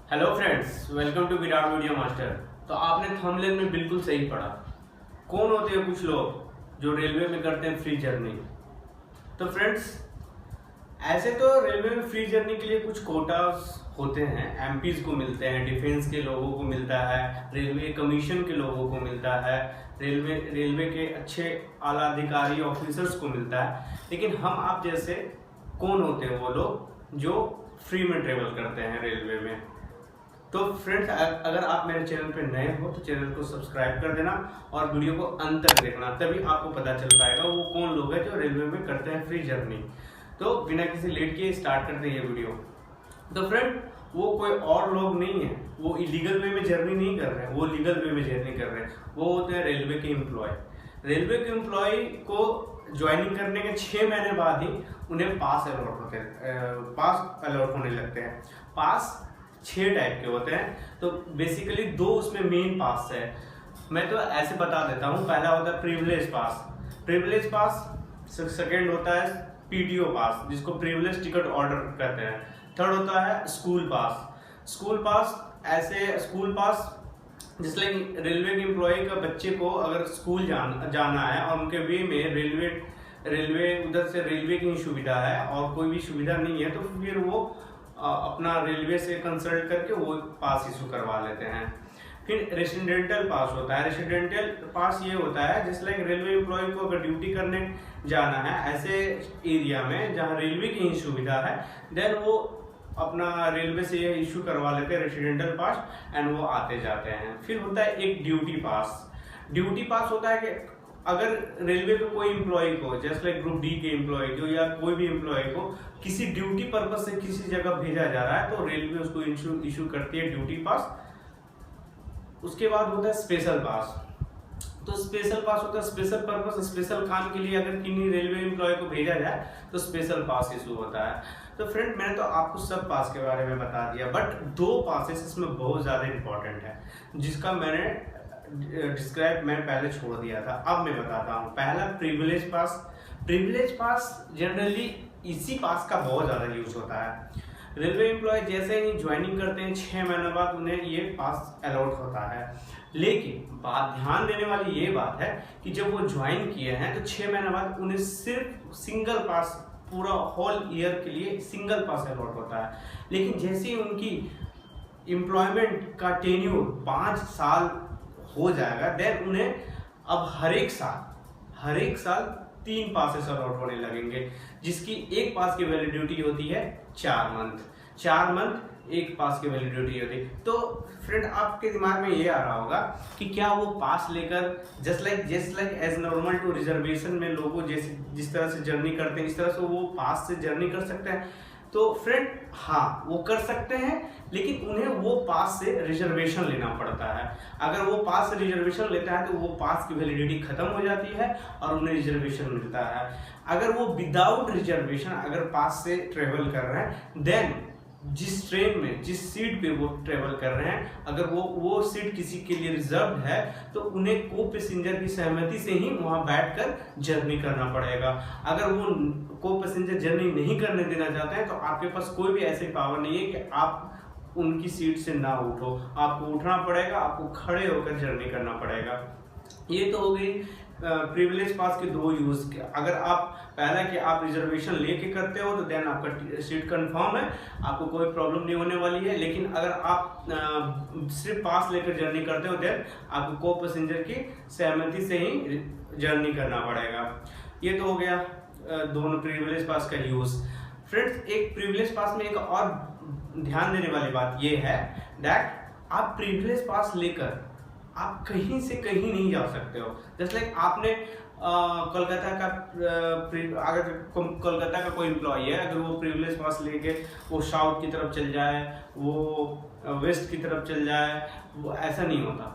Hello friends, welcome to Virat media master. तो आपने thumbnail में बिल्कुल सही पढ़ा। कौन होते हैं कुछ लोग जो रेलवे में करते हैं फ्री जर्नी। तो फ्रेंड्स, ऐसे तो रेलवे में फ्री जर्नी के लिए कुछ कोटास होते हैं, एमपीज को मिलते हैं, डिफेंस के लोगों को मिलता है, रेलवे कमीशन के लोगों को मिलता है, रेलवे के अच्छे आला अधिकारी ऑफिसर्स को मिलता है। लेकिन हम आप जैसे कौन होते हैं वो लोग जो फ्री में ट्रेवल करते हैं रेलवे में। तो फ्रेंड्स, अगर आप मेरे चैनल पे नए हो तो चैनल को सब्सक्राइब कर देना और वीडियो को अंत तक देखना, तभी आपको पता चल पाएगा वो कौन लोग हैं जो रेलवे में करते हैं फ्री जर्नी। तो बिना किसी लेट किए स्टार्ट करते हैं ये वीडियो। तो फ्रेंड, वो कोई और लोग नहीं है, वो इलीगल वे में जर्नी नहीं कर रहे हैं, वो लीगल वे में जर्नी कर रहे हैं। वो होते हैं रेलवे के एम्प्लॉय। रेलवे के एम्प्लॉय को ज्वाइनिंग करने के 6 महीने बाद ही उन्हें पास अलॉट होने लगते हैं। पास 6 टाइप के होते हैं। तो बेसिकली 2 उसमें मेन पास है। मैं तो ऐसे बता देता हूँ। पहला होता है प्रिविलेज पास। प्रिविलेज पास। सेकेंड होता है पीटीओ पास, जिसको प्रिविलेज टिकट ऑर्डर कहते हैं। थर्ड होता है स्कूल पास। स्कूल पास जिस लाइक रेलवे के एम्प्लॉय का बच्चे को अगर स्कूल जाना है और उनके वे में रेलवे उधर से रेलवे की सुविधा है और कोई भी सुविधा नहीं है, तो फिर वो अपना रेलवे से कंसल्ट करके वो पास इशू करवा लेते हैं। फिर रेसिडेंटल पास होता है। रेसिडेंटल पास ये होता है जिस लाइक रेलवे एम्प्लॉय को अगर ड्यूटी करने जाना है ऐसे एरिया में जहाँ रेलवे की ही सुविधा है, देन वो अपना रेलवे से ये इशू करवा लेते हैं रेसिडेंटल पास एंड वो आते जाते हैं। फिर होता है एक ड्यूटी पास। ड्यूटी पास होता है कि अगर रेलवे के कोई एम्प्लॉय को, जैसे लाइक ग्रुप डी के एम्प्लॉय को या कोई भी एम्प्लॉय को किसी ड्यूटी पर्पज से किसी जगह भेजा जा रहा है, तो रेलवे उसको इशू करती है ड्यूटी पास। उसके बाद होता है स्पेशल पास। तो स्पेशल पास होता है स्पेशल पर्पस, स्पेशल काम के लिए अगर किन्हीं रेलवे एम्प्लॉय को भेजा जाए तो स्पेशल पास इशू होता है। तो फ्रेंड, मैंने तो आपको सब पास के बारे में बता दिया, बट 2 पासेस इसमें बहुत ज्यादा इंपॉर्टेंट है जिसका मैंने डिस्क्राइब मैं पहले छोड़ दिया था। अब मैं बताता हूँ। पहला प्रिविलेज पास। प्रिविलेज पास जनरली इसी पास का बहुत ज्यादा यूज होता है। रेलवे एम्प्लॉय जैसे ही ज्वाइनिंग करते हैं 6 महीने बाद उन्हें ये पास अलॉट होता है। लेकिन ध्यान देने वाली ये बात है कि जब वो ज्वाइन किए हैं तो 6 महीने बाद उन्हें सिर्फ सिंगल पास, पूरा होल ईयर के लिए सिंगल पास अलॉट होता है। लेकिन जैसे ही उनकी एम्प्लॉयमेंट का टेन्यूर 5 साल हो जाएगा, देन उन्हें अब हर एक साल 3 पासेस अलॉट होने लगेंगे, जिसकी एक पास की वैलिडिटी होती है 4 मंथ एक पास की वैलिडिटी होती है। तो फ्रेंड, आपके दिमाग में ये आ रहा होगा कि क्या वो पास लेकर just like as normal to reservation में लोगों जिस तरह से जर्नी करते हैं इस तरह से वो पास से जर्नी कर सकते हैं। तो फ्रेंड, हाँ, वो कर सकते हैं, लेकिन उन्हें वो पास से रिजर्वेशन लेना पड़ता है। अगर वो पास से रिजर्वेशन लेता है तो वो पास की वैलिडिटी खत्म हो जाती है और उन्हें रिजर्वेशन मिलता है। अगर वो विदाउट रिजर्वेशन अगर पास से ट्रेवल कर रहे हैं, देन जिस ट्रेन में जिस सीट पे वो ट्रेवल कर रहे हैं, अगर वो सीट किसी के लिए रिजर्व है तो उन्हें को पैसेंजर की सहमति से ही वहां बैठकर जर्नी करना पड़ेगा। अगर वो को पैसेंजर जर्नी नहीं करने देना चाहते हैं तो आपके पास कोई भी ऐसी पावर नहीं है कि आप उनकी सीट से ना उठो। आपको उठना पड़ेगा, आपको खड़े होकर जर्नी करना पड़ेगा। ये तो हो गई प्रिविलेज पास के 2 यूज। अगर आप पहला कि आप रिजर्वेशन लेके करते हो तो देन आपका सीट कंफर्म है, आपको कोई प्रॉब्लम नहीं होने वाली है। लेकिन अगर आप सिर्फ पास लेकर जर्नी करते हो देन आपको को पैसेंजर की सहमति से ही जर्नी करना पड़ेगा। ये तो हो गया दोनों प्रिविलेज पास का यूज। फ्रेंड्स, एक प्रिविलेज पास में एक और ध्यान देने वाली बात ये है दैट आप प्रिविलेज पास लेकर आप कहीं से कहीं नहीं जा सकते हो। जैसे लाइक आपने कोलकाता का अगर कोलकाता का कोई एम्प्लॉय है, अगर वो प्रिविलेज पास लेके वो साउथ की तरफ चल जाए, वो वेस्ट की तरफ चल जाए, वो ऐसा नहीं होता।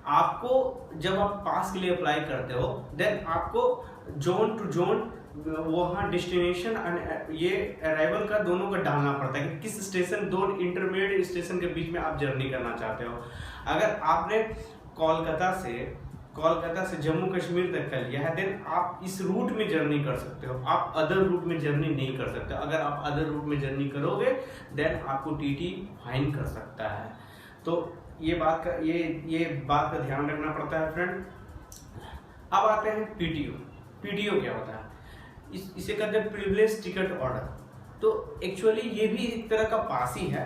आपको जब आप पास के लिए अप्लाई करते हो देन आपको जोन टू जोन वहाँ डेस्टिनेशन एंड ये अराइवल का दोनों का डालना पड़ता है कि किस स्टेशन, 2 इंटरमीडिएट स्टेशन के बीच में आप जर्नी करना चाहते हो। अगर आपने कोलकाता कोलकाता से जम्मू कश्मीर तक का लिया है, देन आप इस रूट में जर्नी कर सकते हो, आप अदर रूट में जर्नी नहीं कर सकते। अगर आप अदर रूट में जर्नी करोगे देन आपको टीटी फाइन कर सकता है। तो ये बात का ध्यान रखना पड़ता है फ्रेंड। अब आते हैं पीटीओ। पीटीओ क्या होता है? इसे कहते हैं प्रिविलेज टिकट ऑर्डर। तो एक्चुअली ये भी एक तरह का पास ही है,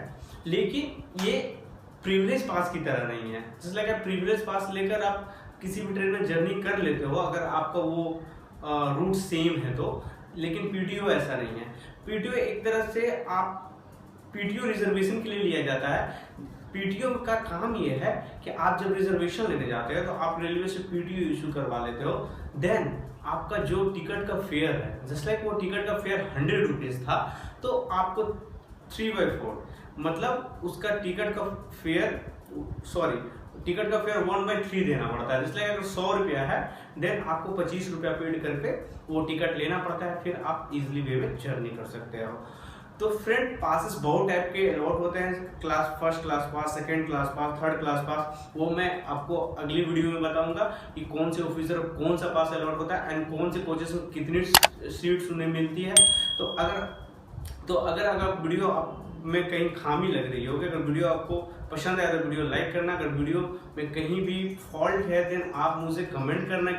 लेकिन ये प्रिविलेज पास की तरह नहीं है। जैसे लाइक प्रिविलेज पास लेकर आप किसी भी ट्रेन में जर्नी कर लेते हो अगर आपका वो रूट सेम है तो, लेकिन पीटीओ ऐसा नहीं है। पीटीओ एक तरह से पीटीओ रिजर्वेशन के लिए लिया जाता है। पीटीओ का काम ये है कि आप जब रिजर्वेशन लेने जाते हो तो आप रेलवे से पीटीओ इशू करवा लेते हो, देन आपका जो टिकट का फेयर है, जस्ट लाइक वो टिकट का फेयर 100 रुपीज था, तो आपको 3/4 मतलब उसका टिकट का फेयर 1/3 देना पड़ता है। इसलिए अगर 100 रुपया है देन आपको 25 रुपया पेड करके वो टिकट लेना पड़ता है, फिर आप इजिली वे में जर्नी कर सकते हो। तो फ्रेंड पासेस बहुत टाइप के अलॉट होते हैं, first class pass, second class pass, third class pass. वो मैं आपको अगली वीडियो में बताऊंगा कि कौन से ऑफिसर कौन सा पास अलॉट होता है एंड कौन से कोचेस में कितनी सीट्स उन्हें मिलती है। तो अगर वीडियो में कहीं खामी लग रही होगी, अगर वीडियो आपको पसंद आया तो वीडियो लाइक करना, अगर वीडियो में कहीं भी फॉल्ट है देन आप मुझे कमेंट करना।